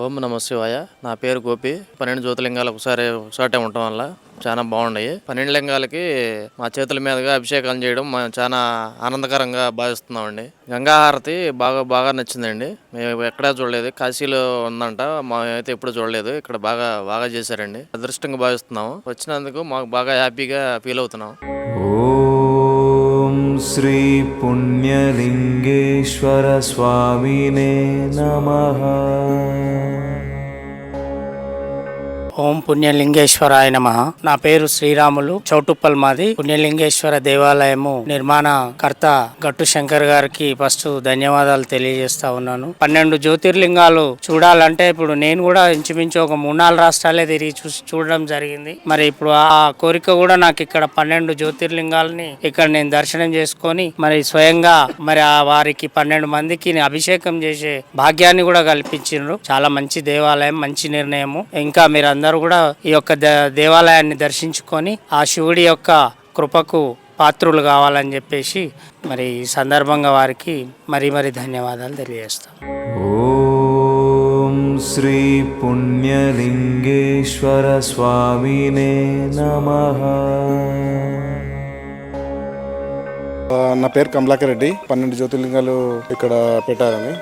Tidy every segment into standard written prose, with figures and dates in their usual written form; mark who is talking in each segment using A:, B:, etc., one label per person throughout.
A: ఓం నమ శివాయ. నా పేరు గోపి. 12 జ్యోతిర్లింగాలు ఒకసారి ఉండటం వల్ల చాలా బాగున్నాయి. 12 లింగాలకి మా చేతుల మీదుగా అభిషేకాలు చేయడం మేము చాలా ఆనందకరంగా భావిస్తున్నామండి. గంగా హారతి బాగా బాగా నచ్చిందండి. మేము ఎక్కడా చూడలేదు. కాశీలో ఉందంట, మేమైతే ఎప్పుడు చూడలేదు. ఇక్కడ బాగా బాగా చేశారండి. అదృష్టంగా భావిస్తున్నాము. వచ్చినందుకు మాకు బాగా హ్యాపీగా ఫీల్ అవుతున్నాం.
B: ఓం శ్రీ పుణ్యలింగేశ్వర స్వామినే నమః.
C: ఓం పుణ్యలింగేశ్వరాయ నమః. నా పేరు శ్రీరాములు. చౌటుప్పల్ మాది. పుణ్యలింగేశ్వర దేవాలయము నిర్మాణ కర్త గట్టు శంకర్ గారికి ఫస్ట్ ధన్యవాదాలు తెలియజేస్తా ఉన్నాను. 12 జ్యోతిర్లింగాలు చూడాలంటే ఇప్పుడు నేను కూడా ఇంచుమించు ఒక 3-4 రాష్ట్రాలే తిరిగి చూడడం జరిగింది. మరి ఇప్పుడు ఆ కోరిక కూడా నాకు ఇక్కడ 12 జ్యోతిర్లింగాలని ఇక్కడ నేను దర్శనం చేసుకొని మరి స్వయంగా మరి ఆ వారికి 12 మందికి అభిషేకం చేసే భాగ్యాన్ని కూడా కల్పించిండ్రు. చాలా మంచి దేవాలయం, మంచి నిర్ణయము. ఇంకా మీరు అందరూ కూడా ఈ యొక్క దేవాలయాన్ని దర్శించుకొని ఆ శివుడి యొక్క కృపకు పాత్రులు కావాలని చెప్పేసి మరి ఈ సందర్భంగా వారికి మరి ధన్యవాదాలు తెలియజేస్తాం.
B: ఓం శ్రీ పుణ్యలింగేశ్వర స్వామినే నమః.
D: నా పేరు కమలాకర్ రెడ్డి. 12 జ్యోతిర్లింగాలు ఇక్కడ పెట్టారని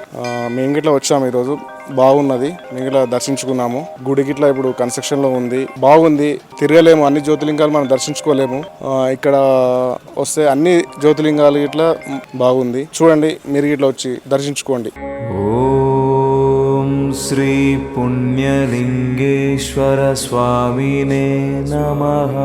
D: మేము గిట్లా వచ్చాము. ఈరోజు బాగున్నది. మేము గిట్లా దర్శించుకున్నాము. గుడి గిట్లా ఇప్పుడు కన్స్ట్రక్షన్ లో ఉంది. బాగుంది. తిరగలేము, అన్ని జ్యోతిర్లింగాలు మనం దర్శించుకోలేము. ఇక్కడ వస్తే అన్ని జ్యోతిర్లింగాలు గిట్లా బాగుంది. చూడండి, మీరు గిట్లా వచ్చి దర్శించుకోండి.
B: ఓం శ్రీ పుణ్యలింగేశ్వర స్వామినే నమః.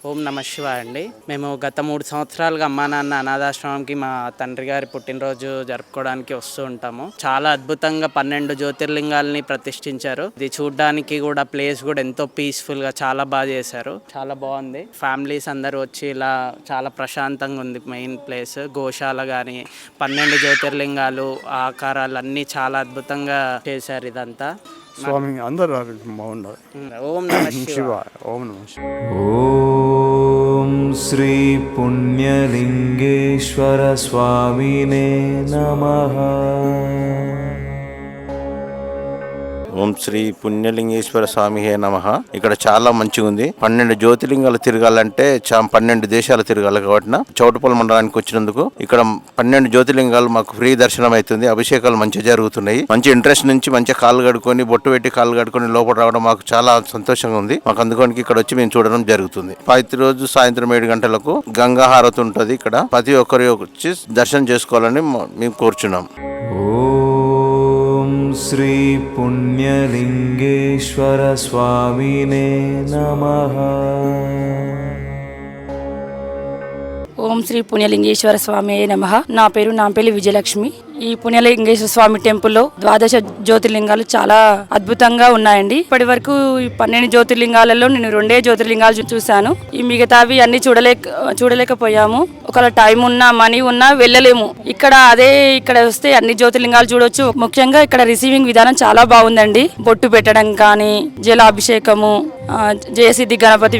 C: ఓం నమ శివాయ అండి. మేము గత 3 సంవత్సరాలుగా అమ్మా నాన్న అనాథాశ్రమంకి మా తండ్రి గారి పుట్టినరోజు జరుపుకోవడానికి వస్తూ ఉంటాము. చాలా అద్భుతంగా 12 జ్యోతిర్లింగాలని ప్రతిష్ఠించారు. ఇది చూడడానికి కూడా ప్లేస్ కూడా ఎంతో పీస్ఫుల్ గా చాలా బాగా చేశారు. చాలా బాగుంది. ఫ్యామిలీస్ అందరూ వచ్చి ఇలా చాలా ప్రశాంతంగా ఉంది. మెయిన్ ప్లేస్ గోశాల కానీ 12 జ్యోతిర్లింగాలు ఆకారాలు అన్నీ చాలా అద్భుతంగా చేశారు. ఇదంతా
E: స్వామి అందరూ బాగున్నారు.
C: ఓం నమ శివాయ.
E: ఓం నమ శివాయ.
B: ఓం శ్రీ పుణ్యలింగేశ్వర స్వామినే నమః.
F: ఓం శ్రీ పుణ్యలింగేశ్వర స్వామి హే నమః. ఇక్కడ చాలా మంచిగా ఉంది. 12 జ్యోతిర్లింగాలు తిరగాలంటే 12 దేశాలు తిరగాలి. కాబట్టి చౌటుప్పల్ మండలానికి వచ్చినందుకు ఇక్కడ 12 జ్యోతిర్లింగాలు మాకు ఫ్రీ దర్శనం అవుతుంది. అభిషేకాలు మంచిగా జరుగుతున్నాయి. మంచి ఇంట్రెస్ట్ నుంచి మంచిగా కాళ్ళు కడుక్కొని బొట్టు పెట్టి కాళ్ళు కడుక్కొని లోపల రావడం మాకు చాలా సంతోషంగా ఉంది. మాకు అందుకోనికి ఇక్కడ వచ్చి మేము చూడడం జరుగుతుంది. ప్రతిరోజు సాయంత్రం 7 గంటలకు గంగా హారతి ఉంటుంది. ఇక్కడ ప్రతి ఒక్కరు వచ్చి దర్శనం చేసుకోవాలని మేము కోరుచున్నాం.
B: ఓం శ్రీ పుణ్యలింగేశ్వర స్వామినే నమః.
G: ఓం శ్రీ పుణ్యలింగేశ్వర స్వామి నమః. నా పేరు నాంపల్లి విజయలక్ష్మి. ఈ పుణ్యలింగేశ్వర స్వామి టెంపుల్లో 12 జ్యోతిర్లింగాలు చాలా అద్భుతంగా ఉన్నాయండి. ఇప్పటి వరకు ఈ 12 జ్యోతిర్లింగాలలో నేను 2 జ్యోతిర్లింగాలు చూశాను. ఈ మిగతావి అన్ని చూడలేకపోయాము. ఒకవేళ టైం ఉన్నా మనీ ఉన్నా వెళ్ళలేము. ఇక్కడ వస్తే అన్ని జ్యోతిర్లింగాలు చూడొచ్చు. ముఖ్యంగా ఇక్కడ రిసీవింగ్ విధానం చాలా బాగుందండి. బొట్టు పెట్టడం కానీ, జలాభిషేకము, జయసిద్ధి గణపతి,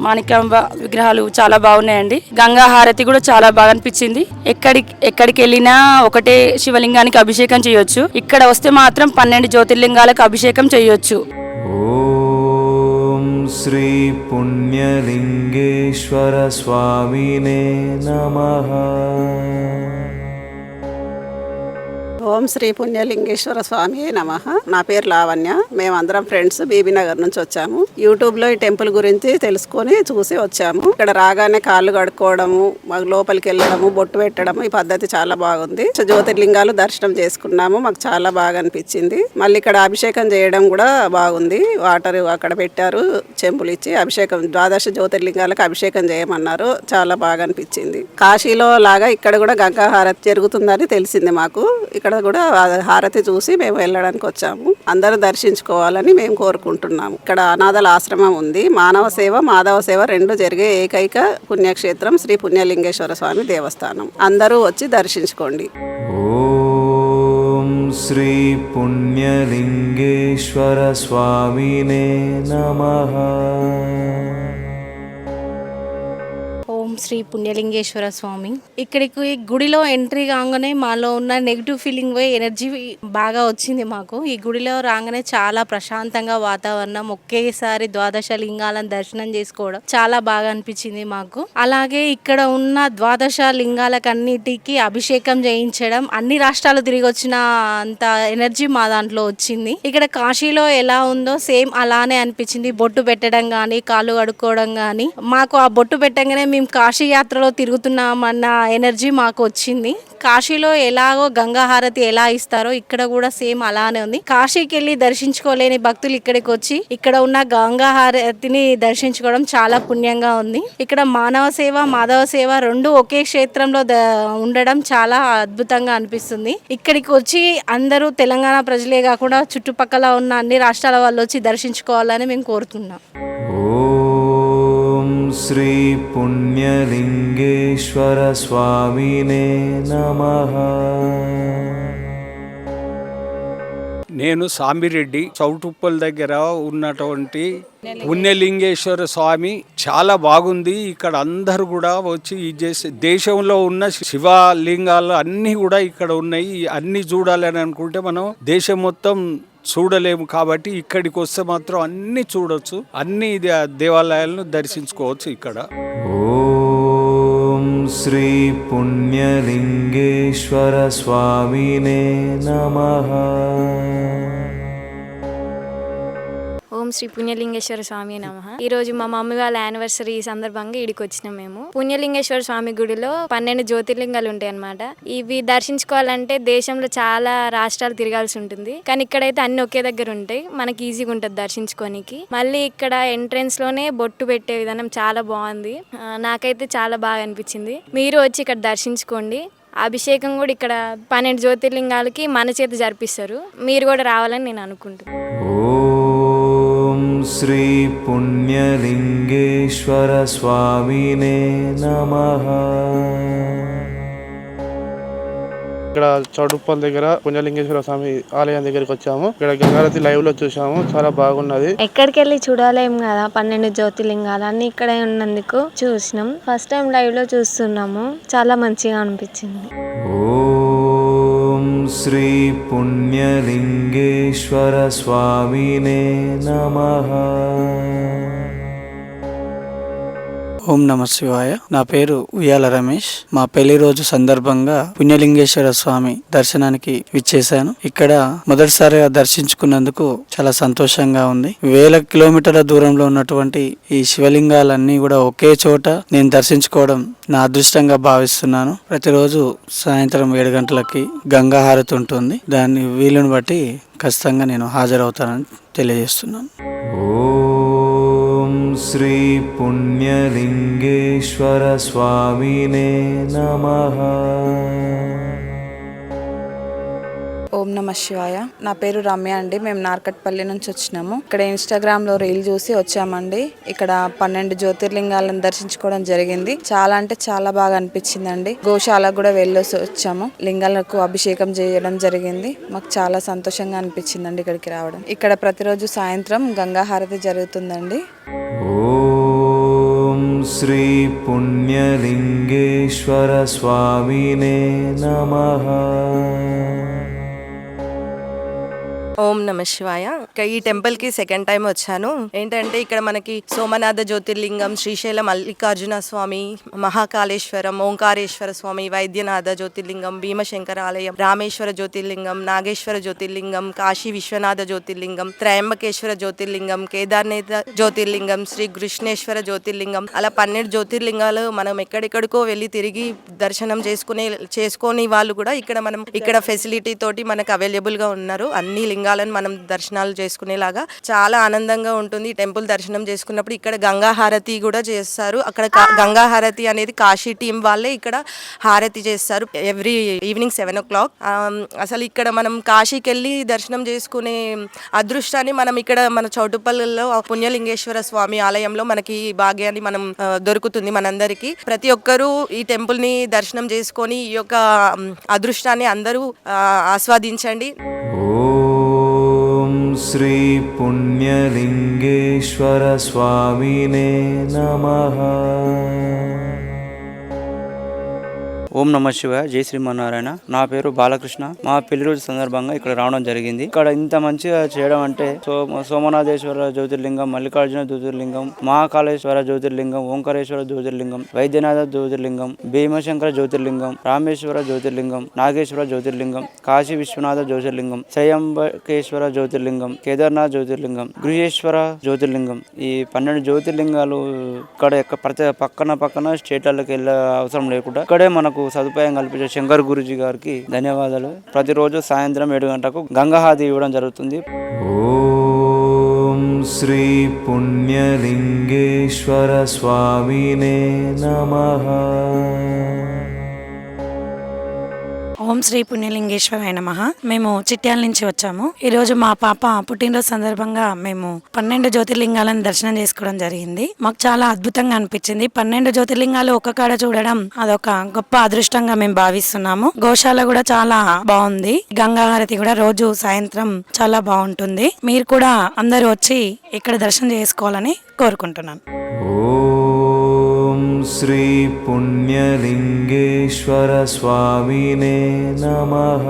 G: మాణిక్యాంబ విగ్రహాలు చాలా బాగున్నాయండి. గంగా హారతి కూడా చాలా బాగా అనిపించింది. ఎక్కడికి వెళ్ళినా ఒకటే శివలింగానికి అభిషేకం చేయొచ్చు. ఇక్కడ వస్తే మాత్రం 12 జ్యోతిర్లింగాలకు అభిషేకం చేయొచ్చు.
B: ఓం శ్రీ పుణ్యలింగేశ్వర స్వామినే నమః.
H: ఓం శ్రీ పుణ్యలింగేశ్వర స్వామి నమః. నా పేరు లావణ్య. మేమందరం ఫ్రెండ్స్ బీబీనగర్ నుంచి వచ్చాము. యూట్యూబ్ లో ఈ టెంపుల్ గురించి తెలుసుకొని చూసి వచ్చాము. ఇక్కడ రాగానే కాళ్ళు కడుక్కోవడము, మాకు లోపలికి వెళ్ళడము, బొట్టు పెట్టడము, ఈ పద్ధతి చాలా బాగుంది. జ్యోతిర్లింగాలు దర్శనం చేసుకున్నాము. మాకు చాలా బాగా అనిపించింది. మళ్ళీ ఇక్కడ అభిషేకం చేయడం కూడా బాగుంది. వాటర్ అక్కడ పెట్టారు, చెంబులు ఇచ్చి అభిషేకం 12 జ్యోతిర్లింగాలకు అభిషేకం చేయమన్నారు. చాలా బాగా అనిపించింది. కాశీలో లాగా ఇక్కడ కూడా గంగా హారతి జరుగుతుందని తెలిసింది మాకు. ఇక్కడ కూడా హారతి చూసి మేము వెళ్ళడానికి వచ్చాము. అందరూ దర్శించుకోవాలని మేము కోరుకుంటున్నాము. ఇక్కడ అనాథల ఆశ్రమం ఉంది. మానవ సేవ, మాధవ సేవ 2 జరిగే ఏకైక పుణ్యక్షేత్రం శ్రీ పుణ్యలింగేశ్వర స్వామి దేవస్థానం. అందరూ వచ్చి దర్శించుకోండి.
B: ఓం శ్రీ పుణ్యలింగేశ్వర స్వామినే నమః.
G: ఓం
I: శ్రీ పుణ్యలింగేశ్వర స్వామి. ఇక్కడికి గుడిలో ఎంట్రీ కాగానే మాలో ఉన్న నెగిటివ్ ఫీలింగ్ పోయి ఎనర్జీ బాగా వచ్చింది మాకు. ఈ గుడిలో రాగానే చాలా ప్రశాంతంగా వాతావరణం, ఒకేసారి ద్వాదశ లింగాలను దర్శనం చేసుకోవడం చాలా బాగా అనిపించింది మాకు. అలాగే ఇక్కడ ఉన్న ద్వాదశ లింగాలకన్నిటికీ అభిషేకం చేయించడం, అన్ని రాష్ట్రాలు తిరిగి వచ్చిన అంత ఎనర్జీ మా దాంట్లో వచ్చింది. ఇక్కడ కాశీలో ఎలా ఉందో సేమ్ అలానే అనిపించింది. బొట్టు పెట్టడం కానీ, కాళ్ళు కడుక్కోవడం కానీ, మాకు ఆ బొట్టు పెట్టగానే మేము కాశీ యాత్రలో తిరుగుతున్నామన్న ఎనర్జీ మాకు వచ్చింది. కాశీలో ఎలాగో గంగా హారతి ఎలా ఇస్తారో ఇక్కడ కూడా సేమ్ అలానే ఉంది. కాశీకి వెళ్ళి దర్శించుకోలేని భక్తులు ఇక్కడికి వచ్చి ఇక్కడ ఉన్న గంగా హారతిని దర్శించుకోవడం చాలా పుణ్యంగా ఉంది. ఇక్కడ మానవ సేవ, మాధవ సేవ రెండు ఒకే క్షేత్రంలో ఉండడం చాలా అద్భుతంగా అనిపిస్తుంది. ఇక్కడికి వచ్చి అందరూ తెలంగాణ ప్రజలే కాకుండా చుట్టుపక్కల ఉన్న అన్ని రాష్ట్రాల వాళ్ళు వచ్చి దర్శించుకోవాలని మేము కోరుతున్నాం.
B: ఓం శ్రీ పుణ్యలింగేశ్వర స్వామినే నమః.
E: నేను సామిరెడ్డి, చౌటుప్పల్ దగ్గర ఉన్నటువంటి పుణ్యలింగేశ్వర స్వామి చాలా బాగుంది. ఇక్కడ అందరూ కూడా వచ్చి దేశంలో ఉన్న శివలింగాలు అన్నీ కూడా ఇక్కడ ఉన్నాయి. అన్ని చూడాలని అనుకుంటే మనం దేశం మొత్తం చూడలేము, కాబట్టి ఇక్కడికి వస్తే మాత్రం అన్ని చూడొచ్చు, అన్ని దేవాలయాలను దర్శించుకోవచ్చు ఇక్కడ.
B: ఓం శ్రీ పుణ్యలింగేశ్వర స్వామినే నమః.
J: ఓం శ్రీ పుణ్యలింగేశ్వర స్వామి నమః. ఈ రోజు మా మమ్మీ వాళ్ళ యానివర్సరీ సందర్భంగా ఇడికి వచ్చినాం మేము. పుణ్యలింగేశ్వర స్వామి గుడిలో 12 జ్యోతిర్లింగాలు ఉంటాయి అన్నమాట. ఇవి దర్శించుకోవాలంటే దేశంలో చాలా రాష్ట్రాలు తిరగాల్సి ఉంటుంది, కానీ ఇక్కడైతే అన్ని ఒకే దగ్గర ఉంటాయి, మనకి ఈజీగా ఉంటుంది దర్శించుకోనికి. మళ్ళీ ఇక్కడ ఎంట్రెన్స్ లోనే బొట్టు పెట్టే విధానం చాలా బాగుంది, నాకైతే చాలా బాగా అనిపించింది. మీరు వచ్చి ఇక్కడ దర్శించుకోండి. అభిషేకం కూడా ఇక్కడ 12 జ్యోతిర్లింగాలకి మన చేత జరిపిస్తారు, మీరు కూడా రావాలని నేను అనుకుంటున్నాను.
B: ఓం శ్రీ పుణ్యలింగేశ్వర స్వామినే నమః.
D: ఇక్కడ చౌటుప్పల్ దగ్గర పుణ్యలింగేశ్వర స్వామి ఆలయం దగ్గరికి వచ్చాము. ఇక్కడ గంగారతి లైవ్ లో చూసాము, చాలా బాగున్నది.
J: ఎక్కడికి వెళ్ళి చూడలేము కదా, 12 జ్యోతిర్లింగాలు అన్ని ఇక్కడే ఉన్నందుకు చూసినాం. ఫస్ట్ టైం లైవ్ లో చూస్తున్నాము, చాలా మంచిగా అనిపించింది.
B: ఓం శ్రీ పుణ్యలింగేశ్వర స్వామినే నమః.
C: ఓం నమ శివాయ. నా పేరు ఉయ్యాల రమేష్. మా పెళ్లి రోజు సందర్భంగా పుణ్యలింగేశ్వర స్వామి దర్శనానికి విచ్చేశాను. ఇక్కడ మొదటిసారిగా దర్శించుకున్నందుకు చాలా సంతోషంగా ఉంది. వేల కిలోమీటర్ల దూరంలో ఉన్నటువంటి ఈ శివలింగాలన్నీ కూడా ఒకే చోట నేను దర్శించుకోవడం నా అదృష్టంగా భావిస్తున్నాను. ప్రతిరోజు సాయంత్రం 7 గంటలకి గంగా హారతి ఉంటుంది. దాన్ని వీలుని బట్టి ఖచ్చితంగా నేను హాజరవుతానని తెలియజేస్తున్నాను.
B: ఓం శ్రీ పుణ్యలింగేశ్వర స్వామినే నమః.
K: ఓం నమ శివాయ. నా పేరు రమ్య అండి. మేము నార్కట్పల్లి నుంచి వచ్చినాము. ఇక్కడ ఇన్స్టాగ్రామ్ లో రీల్ చూసి వచ్చామండి. ఇక్కడ 12 జ్యోతిర్లింగాలను దర్శించుకోవడం జరిగింది. చాలా అంటే చాలా బాగా అనిపించిందండి. గోశాలకు కూడా వెళ్ళొసి వచ్చాము. లింగాలకు అభిషేకం చేయడం జరిగింది. మాకు చాలా సంతోషంగా అనిపించిందండి ఇక్కడికి రావడం. ఇక్కడ ప్రతిరోజు సాయంత్రం గంగా హారతి జరుగుతుందండి.
B: ఓం శ్రీ పుణ్యలింగేశ్వర స్వామినే నమః.
L: ఓం నమ శివాయ. ఈ టెంపుల్ కి సెకండ్ టైం వచ్చాను. ఏంటంటే ఇక్కడ మనకి సోమనాథ జ్యోతిర్లింగం, శ్రీశైలం మల్లికార్జున స్వామి, మహాకాళేశ్వరం, ఓంకారేశ్వర స్వామి, వైద్యనాథ జ్యోతిర్లింగం, భీమశంకర ఆలయం, రామేశ్వర జ్యోతిర్లింగం, నాగేశ్వర జ్యోతిర్లింగం, కాశీ విశ్వనాథ జ్యోతిర్లింగం, త్రయంబకేశ్వర జ్యోతిర్లింగం, కేదార్నాథ జ్యోతిర్లింగం, శ్రీ కృష్ణేశ్వర జ్యోతిర్లింగం, అలా 12 జ్యోతిర్లింగాలు మనం ఎక్కడెక్కడికో వెళ్ళి తిరిగి దర్శనం చేసుకొని వాళ్ళు కూడా ఇక్కడ ఫెసిలిటీ తోటి మనకు అవైలబుల్ గా ఉన్నారు. అన్ని లింగాలను మనం దర్శనాలు చేసుకునేలాగా చాలా ఆనందంగా ఉంటుంది. టెంపుల్ దర్శనం చేసుకున్నప్పుడు ఇక్కడ గంగా హారతి కూడా చేస్తారు. అక్కడ గంగా హారతి అనేది కాశీ టీం వాళ్ళే ఇక్కడ హారతి చేస్తారు ఎవ్రీ ఈవినింగ్ 7 o'clock. అసలు ఇక్కడ మనం కాశీకి వెళ్ళి దర్శనం చేసుకునే అదృష్టాన్ని మనం ఇక్కడ మన చౌటుప్పల్లో పుణ్యలింగేశ్వర స్వామి ఆలయంలో మనకి భాగ్యాన్ని మనం దొరుకుతుంది మనందరికీ. ప్రతి ఒక్కరూ ఈ టెంపుల్ ని దర్శనం చేసుకొని ఈ యొక్క అదృష్టాన్ని అందరూ ఆస్వాదించండి.
B: ఓం శ్రీ పుణ్యలింగేశ్వర స్వామినే నమః.
C: ఓం నమ శివాయ, జై శ్రీమన్నారాయణ. నా పేరు బాలకృష్ణ. మా పెళ్లి రోజు సందర్భంగా ఇక్కడ రావడం జరిగింది. ఇక్కడ ఇంత మంచిగా చేయడం అంటే సోమనాథేశ్వర జ్యోతిర్లింగం, మల్లికార్జున జ్యోతిర్లింగం, మహాకాళేశ్వర జ్యోతిర్లింగం, ఓంకారేశ్వర జ్యోతిర్లింగం, వైద్యనాథ జ్యోతిర్లింగం, భీమశంకర జ్యోతిర్లింగం, రామేశ్వర జ్యోతిర్లింగం, నాగేశ్వర జ్యోతిర్లింగం, కాశీ విశ్వనాథ జ్యోతిర్లింగం, శ్రయంబకేశ్వర జ్యోతిర్లింగం, కేదార్నాథ్ జ్యోతిర్లింగం, గృహేశ్వర జ్యోతిర్లింగం. ఈ 12 జ్యోతిర్లింగాలు ఇక్కడ పక్కన స్టేట్లకు వెళ్ళే అవసరం లేకుండా ఇక్కడే మనకు సదుపాయం కల్పించే శంకర్ గురుజీ గారికి ధన్యవాదాలు. ప్రతిరోజు సాయంత్రం 7 గంటలకు గంగాహారతి ఇవ్వడం జరుగుతుంది.
B: ఓం శ్రీ పుణ్యలింగేశ్వర స్వామినే నమః.
M: ఓం శ్రీ పుణ్యలింగేశ్వరాయ నమః. మేము చిట్యాల నుంచి వచ్చాము. ఈరోజు మా పాప పుట్టినరోజు సందర్భంగా మేము 12 జ్యోతిర్లింగాలను దర్శనం చేసుకోవడం జరిగింది. మాకు చాలా అద్భుతంగా అనిపించింది. 12 జ్యోతిర్లింగాలు ఒక్క కాడ చూడడం అదొక గొప్ప అదృష్టంగా మేము భావిస్తున్నాము. గోశాల కూడా చాలా బాగుంది. గంగాహారతి కూడా రోజు సాయంత్రం చాలా బాగుంటుంది. మీరు కూడా అందరూ వచ్చి ఇక్కడ దర్శనం చేసుకోవాలని కోరుకుంటున్నాను.
B: ఓం శ్రీ పుణ్యలింగేశ్వర స్వామినే నమః.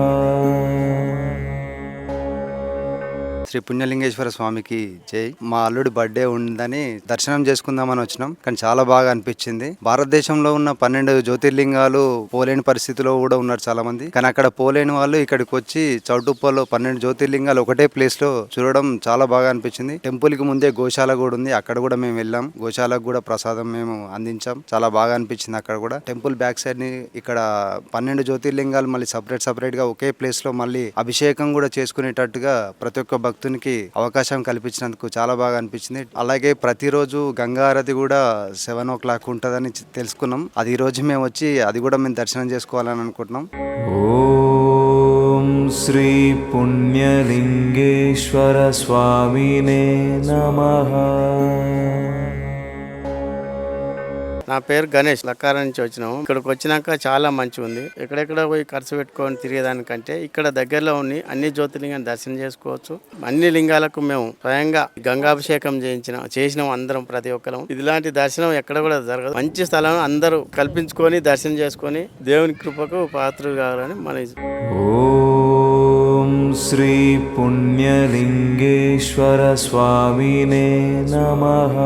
N: శ్రీ పుణ్యలింగేశ్వర స్వామికి జై. మా అల్లుడి బర్త్డే ఉందని దర్శనం చేసుకుందామని వచ్చినాం, కానీ చాలా బాగా అనిపించింది. భారతదేశంలో ఉన్న 12 జ్యోతిర్లింగాలు పోలేని పరిస్థితిలో కూడా ఉన్నారు చాలా మంది, కానీ అక్కడ పోలేని వాళ్ళు ఇక్కడికి వచ్చి చౌటుప్పల్లో 12 జ్యోతిర్లింగాలు ఒకటే ప్లేస్ లో చూడడం చాలా బాగా అనిపించింది. టెంపుల్ కి ముందే గోశాల కూడా ఉంది, అక్కడ కూడా మేము వెళ్ళాం. గోశాలకు కూడా ప్రసాదం మేము అందించాం. చాలా బాగా అనిపించింది. అక్కడ కూడా టెంపుల్ బ్యాక్ సైడ్ ని ఇక్కడ 12 జ్యోతిర్లింగాలు మళ్ళీ సపరేట్ గా ఒకే ప్లేస్ లో మళ్ళీ అభిషేకం కూడా చేసుకునేటట్టుగా ప్రతి ఒక్క భక్తునికి అవకాశం కల్పించినందుకు చాలా బాగా అనిపించింది. అలాగే ప్రతిరోజు గంగాహారతి కూడా 7 o'clock ఉంటుందని తెలుసుకున్నాం. అది ఈ రోజు మేము వచ్చి అది కూడా మేము దర్శనం చేసుకోవాలని అనుకుంటున్నాం.
B: ఓం శ్రీ పుణ్యలింగేశ్వర స్వామినే నమః.
C: నా పేరు గణేష్, లక్కారం నుంచి వచ్చినాము. ఇక్కడికి వచ్చినాక చాలా మంచిగా ఉంది. ఎక్కడెక్కడ పోయి ఖర్చు పెట్టుకొని తిరిగేదానికంటే ఇక్కడ దగ్గరలో ఉండి అన్ని జ్యోతిర్లింగాన్ని దర్శనం చేసుకోవచ్చు. అన్ని లింగాలకు మేము స్వయంగా గంగాభిషేకం చేసినాం అందరం, ప్రతి ఒక్కరం. ఇలాంటి దర్శనం ఎక్కడ కూడా జరగదు. మంచి స్థలం అందరూ కల్పించుకొని దర్శనం చేసుకొని దేవుని కృపకు పాత్రలు కావాలని మన.
B: ఓం శ్రీ పుణ్యలింగేశ్వర స్వామినే నమః.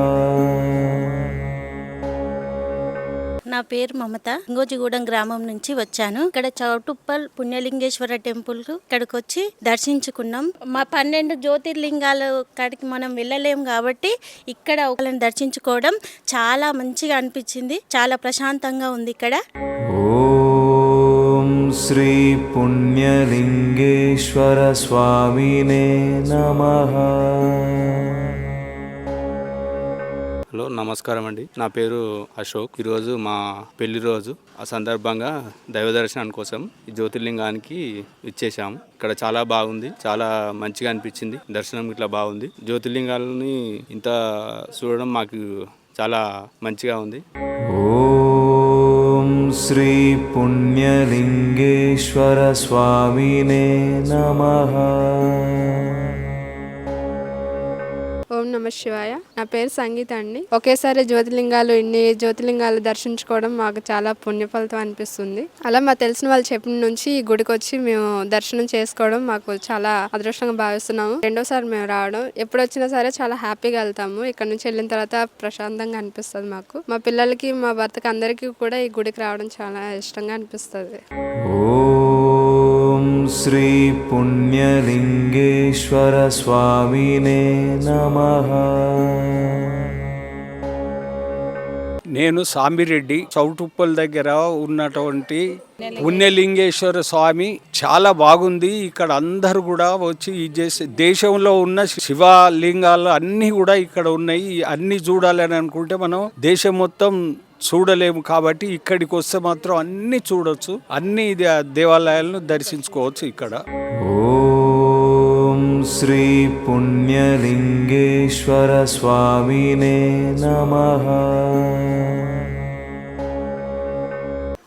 M: నా పేరు మమత, ఇంగోజిగూడెం గ్రామం నుంచి వచ్చాను. ఇక్కడ చౌటుప్పల్ పుణ్యలింగేశ్వర టెంపుల్ ఇక్కడికి వచ్చి దర్శించుకున్నాం. మా 12 జ్యోతిర్లింగాల కాడికి మనం వెళ్ళలేము కాబట్టి ఇక్కడ ఒకళ్ళని దర్శించుకోవడం చాలా మంచిగా అనిపించింది. చాలా ప్రశాంతంగా ఉంది ఇక్కడ.
B: ఓం శ్రీ పుణ్యలింగేశ్వర స్వామినే నమః.
O: హలో, నమస్కారం అండి. నా పేరు అశోక్. ఈరోజు మా పెళ్లి రోజు. ఆ సందర్భంగా దైవ దర్శనం కోసం ఈ జ్యోతిర్లింగానికి ఇచ్చేసాము. ఇక్కడ చాలా బాగుంది, చాలా మంచిగా అనిపించింది. దర్శనం ఇట్లా బాగుంది. జ్యోతిర్లింగాలని ఇంత చూడడం మాకు చాలా మంచిగా ఉంది.
B: ఓం శ్రీ పుణ్యలింగేశ్వర స్వామినే నమః.
P: ఓం నమ శివాయ. నా పేరు సంగీత అండి. ఒకేసారి ఇన్ని జ్యోతిర్లింగాలు దర్శించుకోవడం మాకు చాలా పుణ్యఫలితం అనిపిస్తుంది. అలా మా తెలిసిన వాళ్ళు చెప్పిన నుంచి ఈ గుడికి వచ్చి మేము దర్శనం చేసుకోవడం మాకు చాలా అదృష్టంగా భావిస్తున్నాము. రెండోసారి మేము రావడం, ఎప్పుడు వచ్చినా సరే చాలా హ్యాపీగా వెళ్తాము. ఇక్కడ నుంచి వెళ్ళిన తర్వాత ప్రశాంతంగా అనిపిస్తుంది మాకు. మా పిల్లలకి, మా భర్తకి, అందరికీ కూడా ఈ గుడికి రావడం చాలా ఇష్టంగా అనిపిస్తుంది.
B: ఓం శ్రీ పుణ్యలింగేశ్వర స్వామినే నమః.
E: నేను సామిరెడ్డి, చౌటుప్పల్ దగ్గర ఉన్నటువంటి పుణ్యలింగేశ్వర స్వామి చాలా బాగుంది. ఇక్కడ అందరు కూడా వచ్చి దేశంలో ఉన్న శివలింగాలు అన్నీ కూడా ఇక్కడ ఉన్నాయి. అన్ని చూడాలని అనుకుంటే మనం దేశం మొత్తం చూడలేము, కాబట్టి ఇక్కడికి వస్తే మాత్రం అన్ని చూడొచ్చు. అన్ని దేవాలయాలను దర్శించుకోవచ్చు ఇక్కడ.
B: ఓం శ్రీ పుణ్యలింగేశ్వర స్వామినే నమః.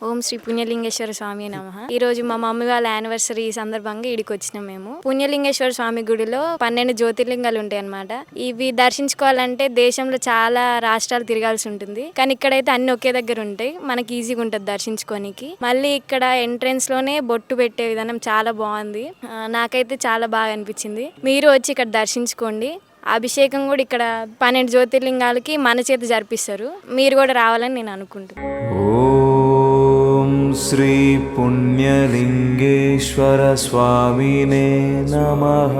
J: ఓం ఓం శ్రీ పుణ్యలింగేశ్వర స్వామి నమః. ఈ రోజు మా మమ్మీ వాళ్ళ యానివర్సరీ సందర్భంగా ఇడికి వచ్చినాం మేము. పుణ్యలింగేశ్వర స్వామి గుడిలో 12 జ్యోతిర్లింగాలు ఉంటాయి అన్నమాట. ఇవి దర్శించుకోవాలంటే దేశంలో చాలా రాష్ట్రాలు తిరగాల్సి ఉంటుంది, కానీ ఇక్కడైతే అన్ని ఒకే దగ్గర ఉంటాయి, మనకి ఈజీగా ఉంటుంది దర్శించుకోనికి. మళ్ళీ ఇక్కడ ఎంట్రెన్స్ లోనే బొట్టు పెట్టే విధానం చాలా బాగుంది, నాకైతే చాలా బాగా అనిపించింది. మీరు వచ్చి ఇక్కడ దర్శించుకోండి. అభిషేకం కూడా ఇక్కడ 12 జ్యోతిర్లింగాలకి మన చేత జరిపిస్తారు, మీరు కూడా రావాలని నేను అనుకుంటున్నాను.
B: ఓం శ్రీ పుణ్యలింగేశ్వర స్వామినే నమః.